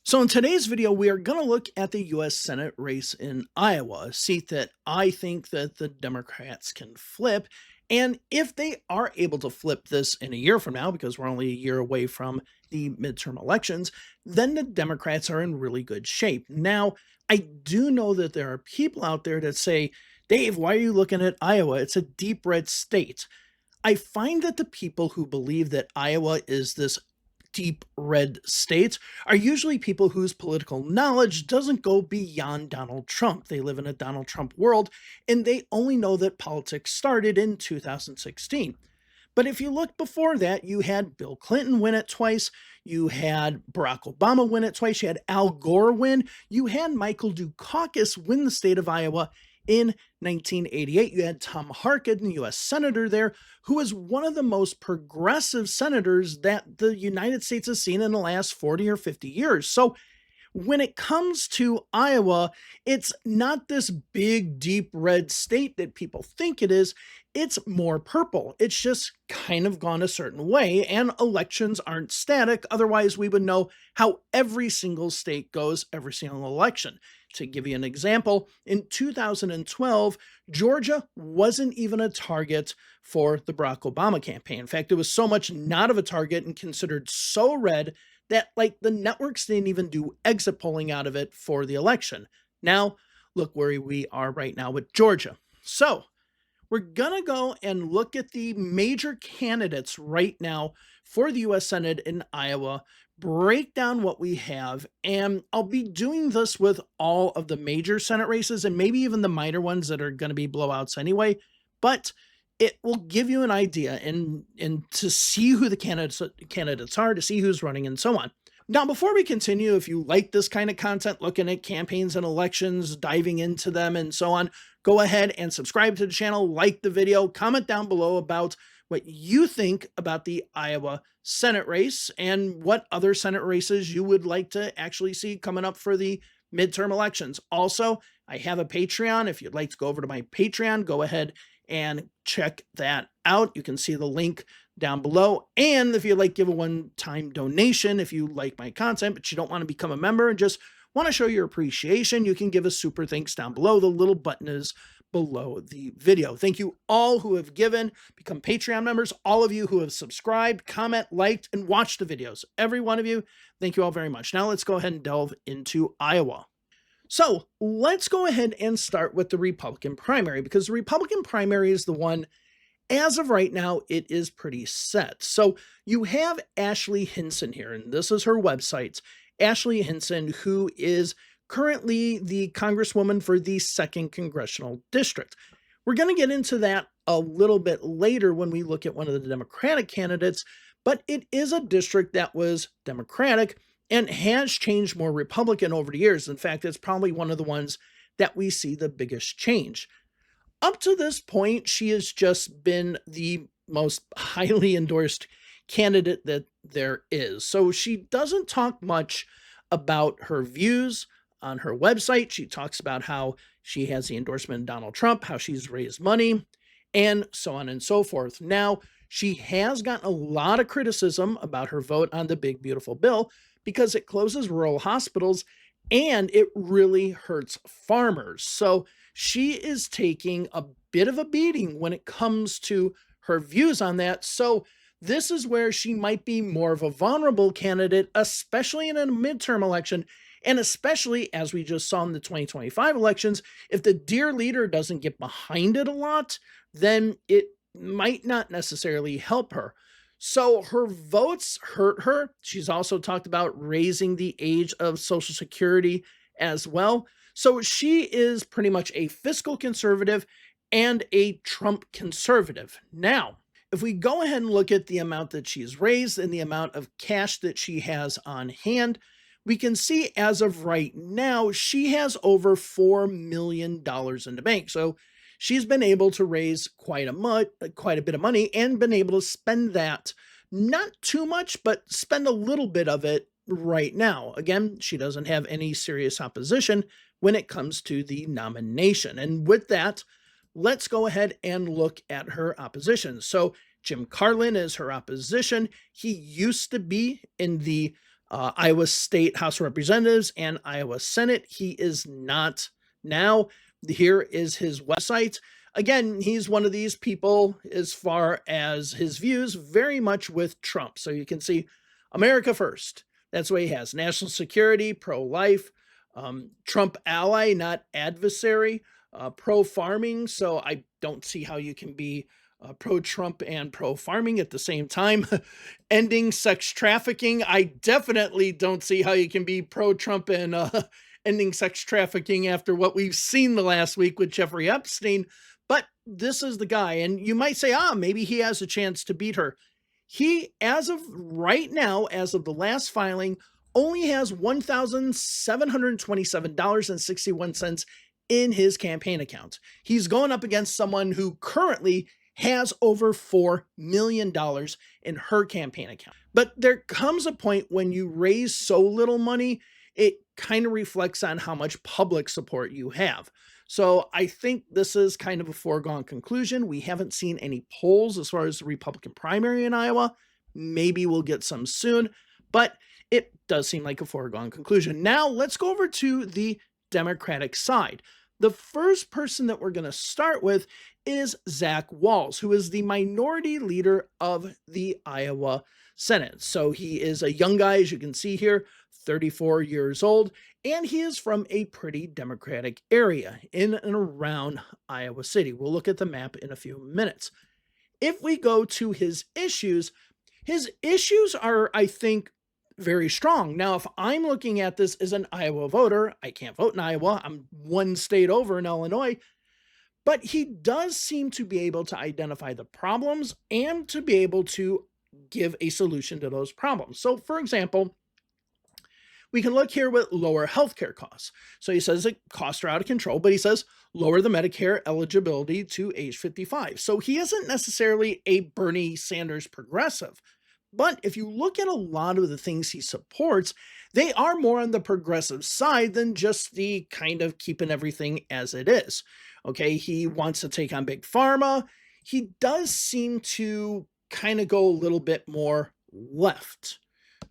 So in today's video, we are going to look at the U.S. Senate race in Iowa, a seat that I think that the Democrats can flip. And if they are able to flip this in a year from now, because we're only a year away from the midterm elections, then the Democrats are in really good shape. Now, I do know that there are people out there that say, Dave, why are you looking at Iowa? It's a deep red state. I find that the people who believe that Iowa is this deep red state are usually people whose political knowledge doesn't go beyond Donald Trump. They live in a Donald Trump world and they only know that politics started in 2016. But if you look before that, you had Bill Clinton win it twice. You had Barack Obama win it twice. You had Al Gore win. You had Michael Dukakis win the state of Iowa in 1988. You had Tom Harkin, the U.S. Senator there, who was one of the most progressive senators that the United States has seen in the last 40 or 50 years. So when it comes to Iowa, it's not this big, deep red state that people think it is. It's more purple. It's just kind of gone a certain way, and elections aren't static. Otherwise, we would know how every single state goes every single election. To give you an example, in 2012, Georgia wasn't even a target for the Barack Obama campaign. In fact, it was so much not of a target and considered so red that the networks didn't even do exit polling out of it for the election. Now, look where we are right now with Georgia. So, we're going to go and look at the major candidates right now for the U.S. Senate in Iowa, break down what we have, and I'll be doing this with all of the major Senate races and maybe even the minor ones that are going to be blowouts anyway, but it will give you an idea and to see who the candidates are, to see who's running and so on. Now, before we continue, if you like this kind of content, looking at campaigns and elections, diving into them and so on, go ahead and subscribe to the channel, like the video, comment down below about what you think about the Iowa Senate race and what other Senate races you would like to actually see coming up for the midterm elections. Also, I have a Patreon. If you'd like to go over to my Patreon, go ahead and check that out. You can see the link down below. And if you'd like, give a one-time donation if you like my content, but you don't want to become a member and just want to show your appreciation, you can give a super thanks down below. The little button is below the video. Thank you all who have given, become Patreon members, all of you who have subscribed, comment, liked, and watched the videos. Every one of you, thank you all very much. Now let's go ahead and delve into Iowa. So let's go ahead and start with the Republican primary, because the Republican primary is the one, as of right now, it is pretty set. So you have Ashley Hinson here, and this is her website. Ashley Hinson, who is currently the congresswoman for the 2nd Congressional District. We're going to get into that a little bit later when we look at one of the Democratic candidates, but it is a district that was Democratic and has changed more Republican over the years. In fact, it's probably one of the ones that we see the biggest change. Up to this point, she has just been the most highly endorsed candidate that there is. So she doesn't talk much about her views on her website. She talks about how she has the endorsement of Donald Trump, how she's raised money, and so on and so forth. Now, she has gotten a lot of criticism about her vote on the big, beautiful bill because it closes rural hospitals and it really hurts farmers. So she is taking a bit of a beating when it comes to her views on that. So this is where she might be more of a vulnerable candidate, especially in a midterm election, and especially as we just saw in the 2025 elections. If the dear leader doesn't get behind it a lot, then it might not necessarily help her. So her votes hurt her. She's also talked about raising the age of Social Security as well. So she is pretty much a fiscal conservative and a Trump conservative. Now, if we go ahead and look at the amount that she's raised and the amount of cash that she has on hand, we can see as of right now, she has over $4 million in the bank. So she's been able to raise quite a bit of money and been able to spend that, not too much, but spend a little bit of it right now. Again, she doesn't have any serious opposition when it comes to the nomination. And with that, let's go ahead and look at her opposition. So Jim Carlin is her opposition. He used to be in the Iowa State House of Representatives and Iowa Senate. He is not now. Here is his website. Again, he's one of these people, as far as his views, very much with Trump. So you can see America first. That's what he has: national security, pro life, Trump ally, not adversary, pro farming. So I don't see how you can be pro Trump and pro farming at the same time. Ending sex trafficking. I definitely don't see how you can be pro Trump and ending sex trafficking after what we've seen the last week with Jeffrey Epstein. But this is the guy. And you might say, maybe he has a chance to beat her. He, as of right now, as of the last filing, only has $1,727.61 in his campaign account. He's going up against someone who currently has over $4 million in her campaign account. But there comes a point when you raise so little money, it kind of reflects on how much public support you have. So I think this is kind of a foregone conclusion. We haven't seen any polls as far as the Republican primary in Iowa. Maybe we'll get some soon, but it does seem like a foregone conclusion. Now let's go over to the Democratic side. The first person that we're going to start with is Zach Walz, who is the minority leader of the Iowa Senate. So he is a young guy, as you can see here, 34 years old, and he is from a pretty Democratic area in and around Iowa City. We'll look at the map in a few minutes. If we go to his issues are, I think, very strong. Now, if I'm looking at this as an Iowa voter, I can't vote in Iowa. I'm one state over in Illinois. But he does seem to be able to identify the problems and to be able to give a solution to those problems. So, for example, we can look here with lower healthcare costs. So he says that costs are out of control, but he says lower the Medicare eligibility to age 55. So he isn't necessarily a Bernie Sanders progressive. But if you look at a lot of the things he supports, they are more on the progressive side than just the kind of keeping everything as it is. Okay, he wants to take on big pharma. He does seem to kind of go a little bit more left.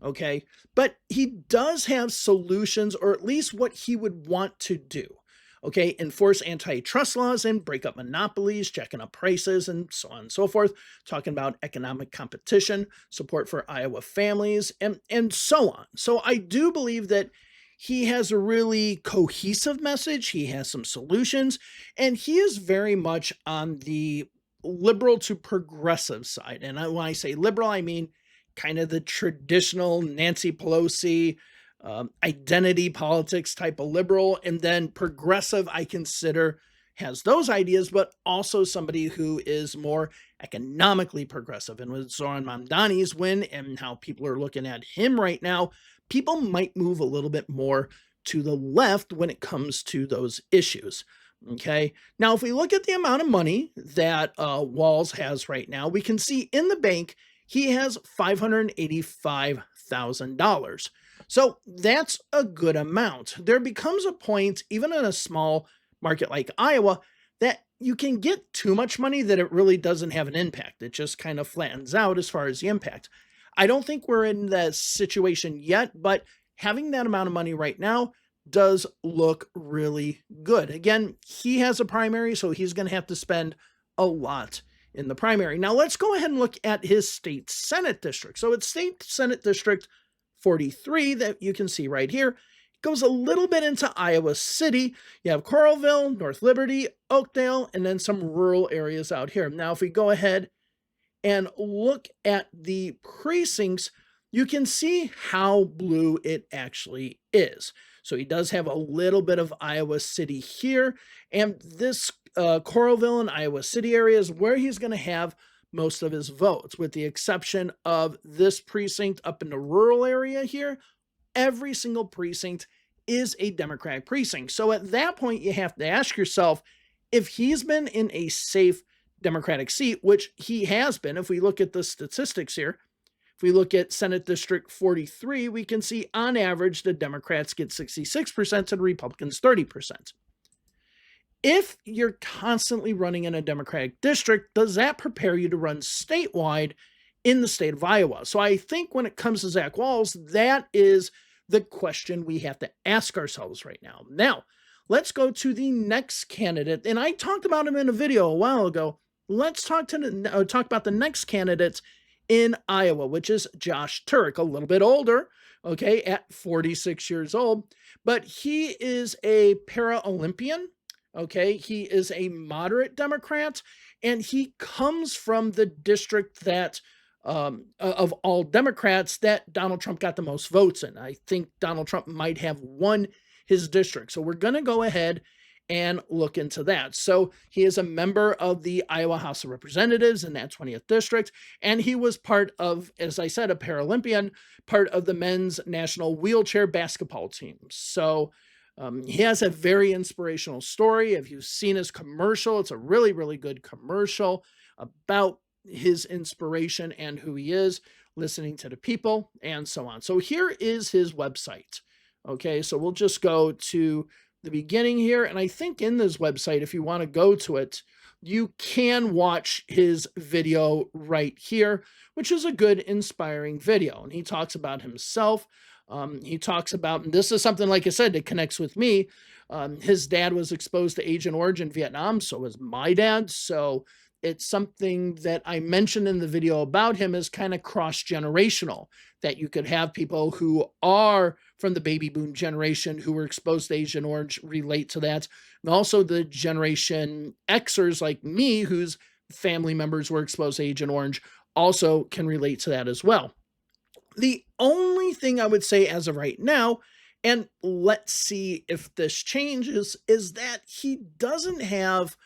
Okay, but he does have solutions, or at least what he would want to do. Okay, enforce antitrust laws and break up monopolies, checking up prices, and so on and so forth. Talking about economic competition, support for Iowa families, and so on. So I do believe that he has a really cohesive message. He has some solutions, and he is very much on the liberal to progressive side. And when I say liberal, I mean kind of the traditional Nancy Pelosi, identity politics type of liberal. And then progressive, I consider, has those ideas, but also somebody who is more economically progressive. And with Zoran Mamdani's win and how people are looking at him right now, people might move a little bit more to the left when it comes to those issues. Okay. Now, if we look at the amount of money that Walz has right now, we can see in the bank he has $585,000. So that's a good amount. There becomes a point, even in a small market like Iowa, that you can get too much money that it really doesn't have an impact. It just kind of flattens out as far as the impact. I don't think we're in that situation yet, but having that amount of money right now does look really good. Again, he has a primary, so he's going to have to spend a lot in the primary. Now let's go ahead and look at his state Senate district. So it's state Senate district 43 that you can see right here. It goes a little bit into Iowa City. You have Coralville, North Liberty, Oakdale, and then some rural areas out here. Now, if we go ahead and look at the precincts, you can see how blue it actually is. So he does have a little bit of Iowa City here, and this Coralville and Iowa City area is where he's going to have most of his votes, with the exception of this precinct up in the rural area here. Every single precinct is a Democratic precinct. So at that point, you have to ask yourself, if he's been in a safe Democratic seat, which he has been, if we look at the statistics here, if we look at Senate District 43, we can see on average the Democrats get 66% and Republicans 30%. If you're constantly running in a Democratic district, does that prepare you to run statewide in the state of Iowa. So I think when it comes to Zach Walz, that is the question we have to ask ourselves right now. Now, let's go to the next candidate. And I talked about him in a video a while ago. Let's talk about the next candidate in Iowa, which is Josh Turk, a little bit older, okay, at 46 years old, but he is a para-Olympian, okay? He is a moderate Democrat, and he comes from the district that of all Democrats that Donald Trump got the most votes in. I think Donald Trump might have won his district. So we're going to go ahead and look into that. So he is a member of the Iowa House of Representatives in that 20th district, and he was part of, as I said, a Paralympian, part of the men's national wheelchair basketball team. So he has a very inspirational story. If you've seen his commercial, it's a really, really good commercial about his inspiration and who he is, listening to the people, and so on. So here is his website. Okay, so we'll just go to the beginning here. And I think in this website, if you want to go to it, you can watch his video right here, which is a good, inspiring video. And he talks about himself. He talks about, and this is something, like I said, that connects with me. His dad was exposed to Agent Orange in Vietnam. So was my dad. So it's something that I mentioned in the video about him is kind of cross-generational, that you could have people who are from the baby boom generation who were exposed to Agent Orange relate to that. And also the Generation Xers like me, whose family members were exposed to Agent Orange, also can relate to that as well. The only thing I would say as of right now, and let's see if this changes, is that he doesn't have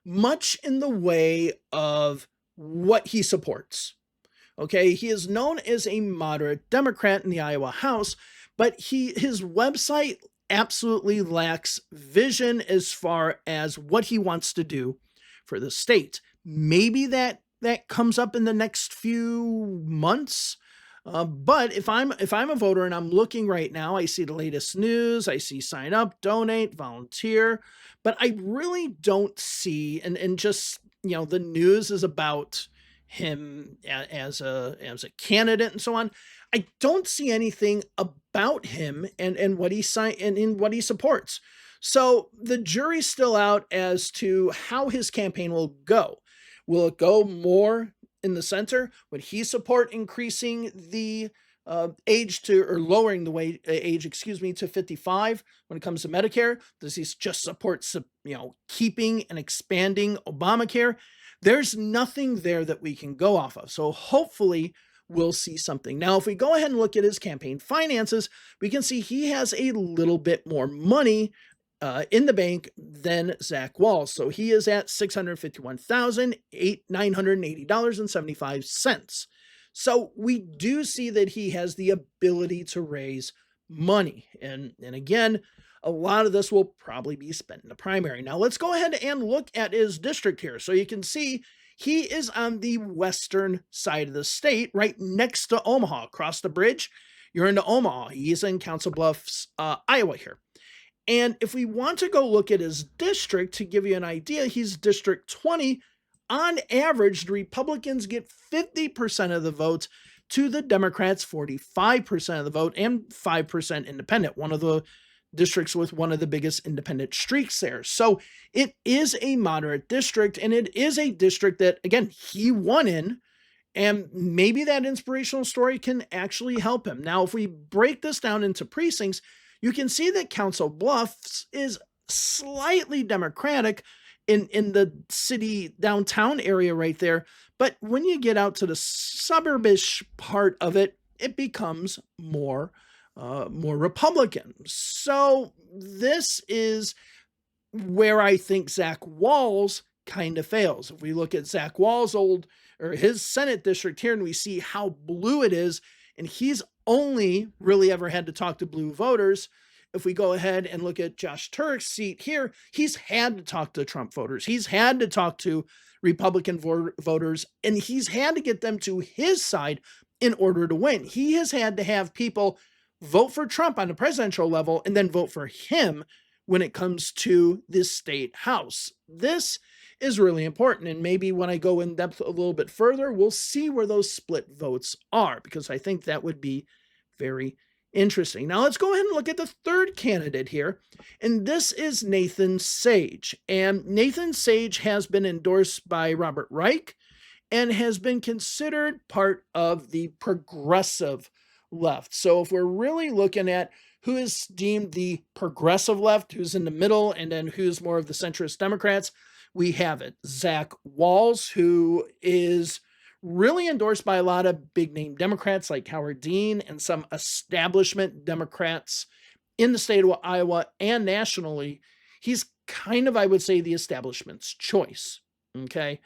much in the way of what he supports. Okay, he is known as a moderate Democrat in the Iowa House, but his website absolutely lacks vision as far as what he wants to do for the state. Maybe that comes up in the next few months. But if I'm a voter and I'm looking right now, I see the latest news, I see sign up, donate, volunteer, but I really don't see, and just, the news is about him as a candidate and so on. I don't see anything about him and what he and in what he supports. So the jury's still out as to how his campaign will go. Will it go more in the center? Would he support increasing the age to, or lowering the age, to 55 when it comes to Medicare? Does he just support, keeping and expanding Obamacare? There's nothing there that we can go off of. So hopefully we'll see something. Now, if we go ahead and look at his campaign finances, we can see he has a little bit more money in the bank than Zach Walz. So he is at $651,980.75. So we do see that he has the ability to raise money. And again, a lot of this will probably be spent in the primary. Now let's go ahead and look at his district here. So you can see he is on the western side of the state, right next to Omaha. Across the bridge, you're into Omaha. He's in Council Bluffs, Iowa here. And if we want to go look at his district, to give you an idea, he's District 20. On average, the Republicans get 50% of the votes, to the Democrats 45% of the vote, and 5% independent, one of the districts with one of the biggest independent streaks there. So it is a moderate district, and it is a district that, again, he won in, and maybe that inspirational story can actually help him. Now, if we break this down into precincts, you can see that Council Bluffs is slightly Democratic in the city downtown area right there. But when you get out to the suburbish part of it, it becomes more Republican. So this is where I think Zach Walz kind of fails. If we look at Zach Walz' his Senate district here, and we see how blue it is, and he's only really ever had to talk to blue voters. If we go ahead and look at Josh Turk's seat here, he's had to talk to Trump voters. He's had to talk to Republican voters, and he's had to get them to his side in order to win. He has had to have people vote for Trump on the presidential level and then vote for him when it comes to this state house. This is really important. And maybe when I go in depth a little bit further, we'll see where those split votes are, because I think that would be very interesting. Now let's go ahead and look at the third candidate here. And this is Nathan Sage. And Nathan Sage has been endorsed by Robert Reich and has been considered part of the progressive left. So if we're really looking at who is deemed the progressive left, who's in the middle, and then who's more of the centrist Democrats, we have it. Zach Walz, who is really endorsed by a lot of big name Democrats like Howard Dean and some establishment Democrats in the state of Iowa and nationally. He's kind of, I would say, the establishment's choice. Okay.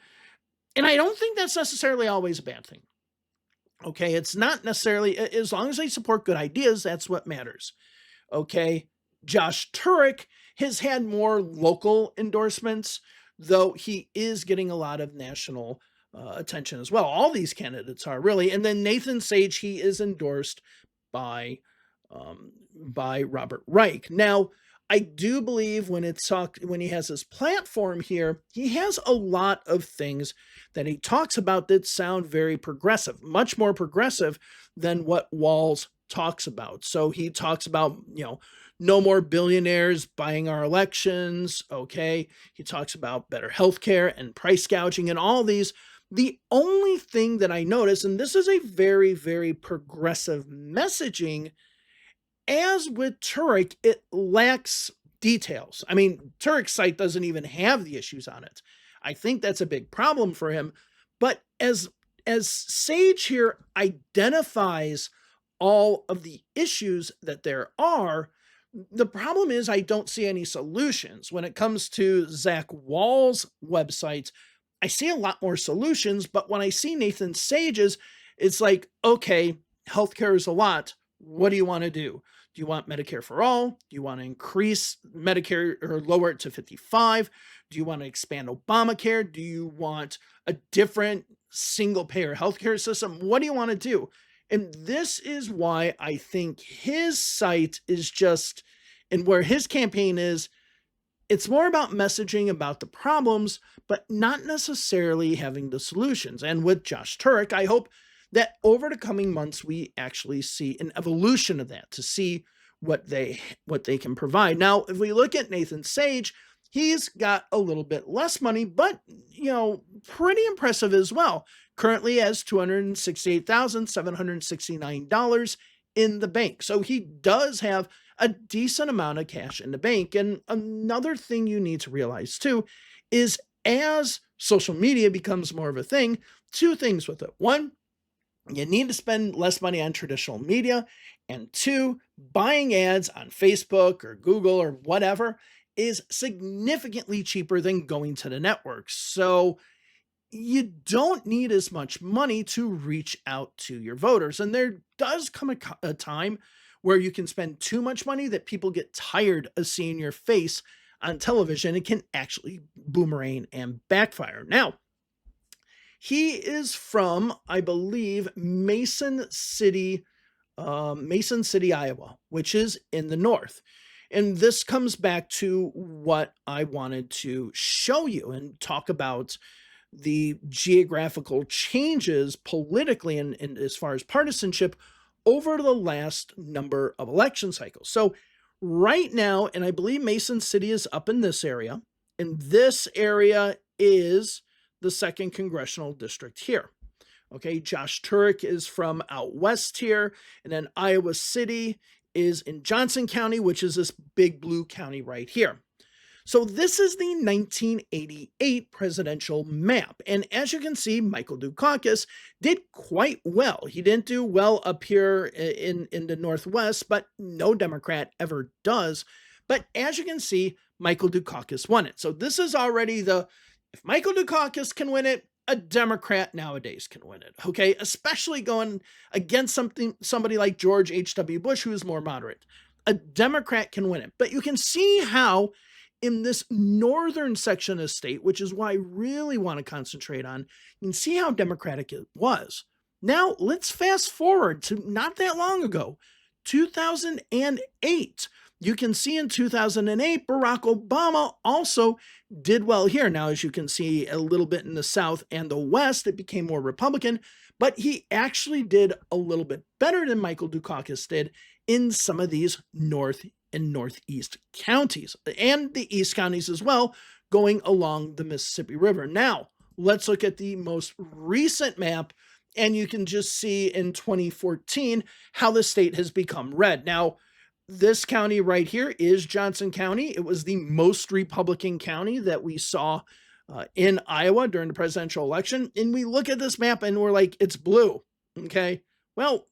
And I don't think that's necessarily always a bad thing. Okay. It's not necessarily, as long as they support good ideas, that's what matters. Okay. Josh Turek has had more local endorsements, though he is getting a lot of national attention as well. All these candidates are really. And then Nathan Sage, he is endorsed by Robert Reich. Now, I do believe when he has his platform here, he has a lot of things that he talks about that sound very progressive, much more progressive than what Walz talks about. So he talks about, no more billionaires buying our elections. Okay. He talks about better healthcare and price gouging and all these. The only thing that I notice, and this is a very, very progressive messaging, as with Turek, it lacks details. I mean, Turek's site doesn't even have the issues on it. I think that's a big problem for him. But as Sage here identifies all of the issues that there are, the problem is I don't see any solutions. When it comes to Zach Walz's website, I see a lot more solutions, but when I see Nathan Sage's, it's like, okay, healthcare is a lot. What do you want to do? Do you want Medicare for all? Do you want to increase Medicare or lower it to 55? Do you want to expand Obamacare? Do you want a different single payer healthcare system? What do you want to do? And this is why I think his site is just, and where his campaign is, it's more about messaging about the problems, but not necessarily having the solutions. And with Josh Turek, I hope that over the coming months, we actually see an evolution of that to see what they can provide. Now, if we look at Nathan Sage, he's got a little bit less money, but, pretty impressive as well. Currently has $268,769 in the bank. So he does have a decent amount of cash in the bank. And another thing you need to realize too is as social media becomes more of a thing, two things with it. One, you need to spend less money on traditional media. And two, buying ads on Facebook or Google or whatever is significantly cheaper than going to the networks. So you don't need as much money to reach out to your voters. And there does come a time where you can spend too much money that people get tired of seeing your face on television. It can actually boomerang and backfire. Now, he is from, I believe, Mason City, Iowa, which is in the north. And this comes back to what I wanted to show you and talk about the geographical changes politically and as far as partisanship over the last number of election cycles. So right now, and I believe Mason City is up in this area, and this area is the 2nd Congressional District here. Okay, Josh Turek is from out west here, and then Iowa City is in Johnson County, which is this big blue county right here. So this is the 1988 presidential map. And as you can see, Michael Dukakis did quite well. He didn't do well up here in the Northwest, but no Democrat ever does. But as you can see, Michael Dukakis won it. So this is already if Michael Dukakis can win it, a Democrat nowadays can win it, okay? Especially going against somebody like George H.W. Bush, who is more moderate. A Democrat can win it. But you can see how in this northern section of the state, which is why I really want to concentrate on, you can see how Democratic it was. Now, let's fast forward to not that long ago, 2008. You can see in 2008, Barack Obama also did well here. Now, as you can see a little bit in the South and the West, it became more Republican, but he actually did a little bit better than Michael Dukakis did in some of these North and Northeast counties and the East counties as well, going along the Mississippi River. Now, let's look at the most recent map, and you can just see in 2014 how the state has become red. Now, this county right here is Johnson County. It was the most Republican county that we saw in Iowa during the presidential election. And we look at this map and we're like, it's blue. Okay. Well,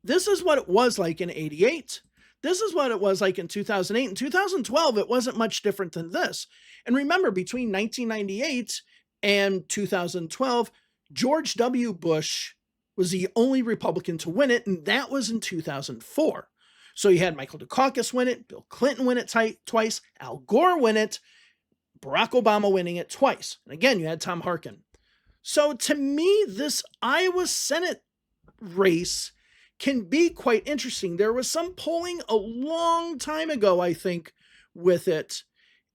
this is what it was like in 88. This is what it was like in 2008. In 2012, it wasn't much different than this. And remember, between 1998 and 2012, George W. Bush was the only Republican to win it, and that was in 2004. So you had Michael Dukakis win it, Bill Clinton win it twice, Al Gore win it, Barack Obama winning it twice. And again, you had Tom Harkin. So to me, this Iowa Senate race can be quite interesting. There was some polling a long time ago, I think, with it.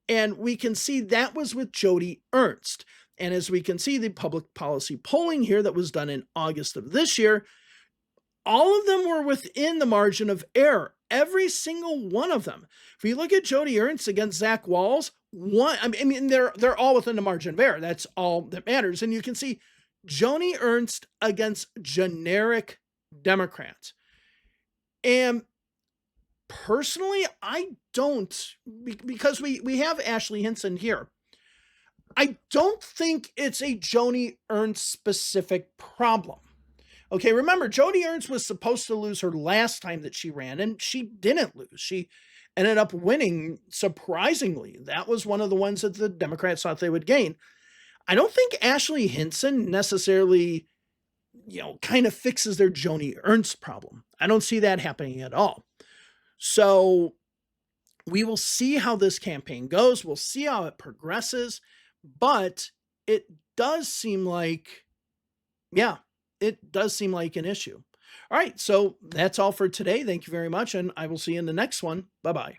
And we can see that was with Joni Ernst. And as we can see, the public policy polling here that was done in August of this year, all of them were within the margin of error. Every single one of them. If you look at Joni Ernst against Zach Walz, they're all within the margin of error. That's all that matters. And you can see Joni Ernst against generic Democrats. And personally, I don't, because we have Ashley Hinson here. I don't think it's a Joni Ernst specific problem. Okay, remember, Joni Ernst was supposed to lose her last time that she ran, and she didn't lose. She ended up winning surprisingly. That was one of the ones that the Democrats thought they would gain. I don't think Ashley Hinson necessarily, kind of fixes their Joni Ernst problem. I don't see that happening at all. So we will see how this campaign goes. We'll see how it progresses. But it does seem like, it does seem like an issue. All right, so that's all for today. Thank you very much, and I will see you in the next one. Bye-bye.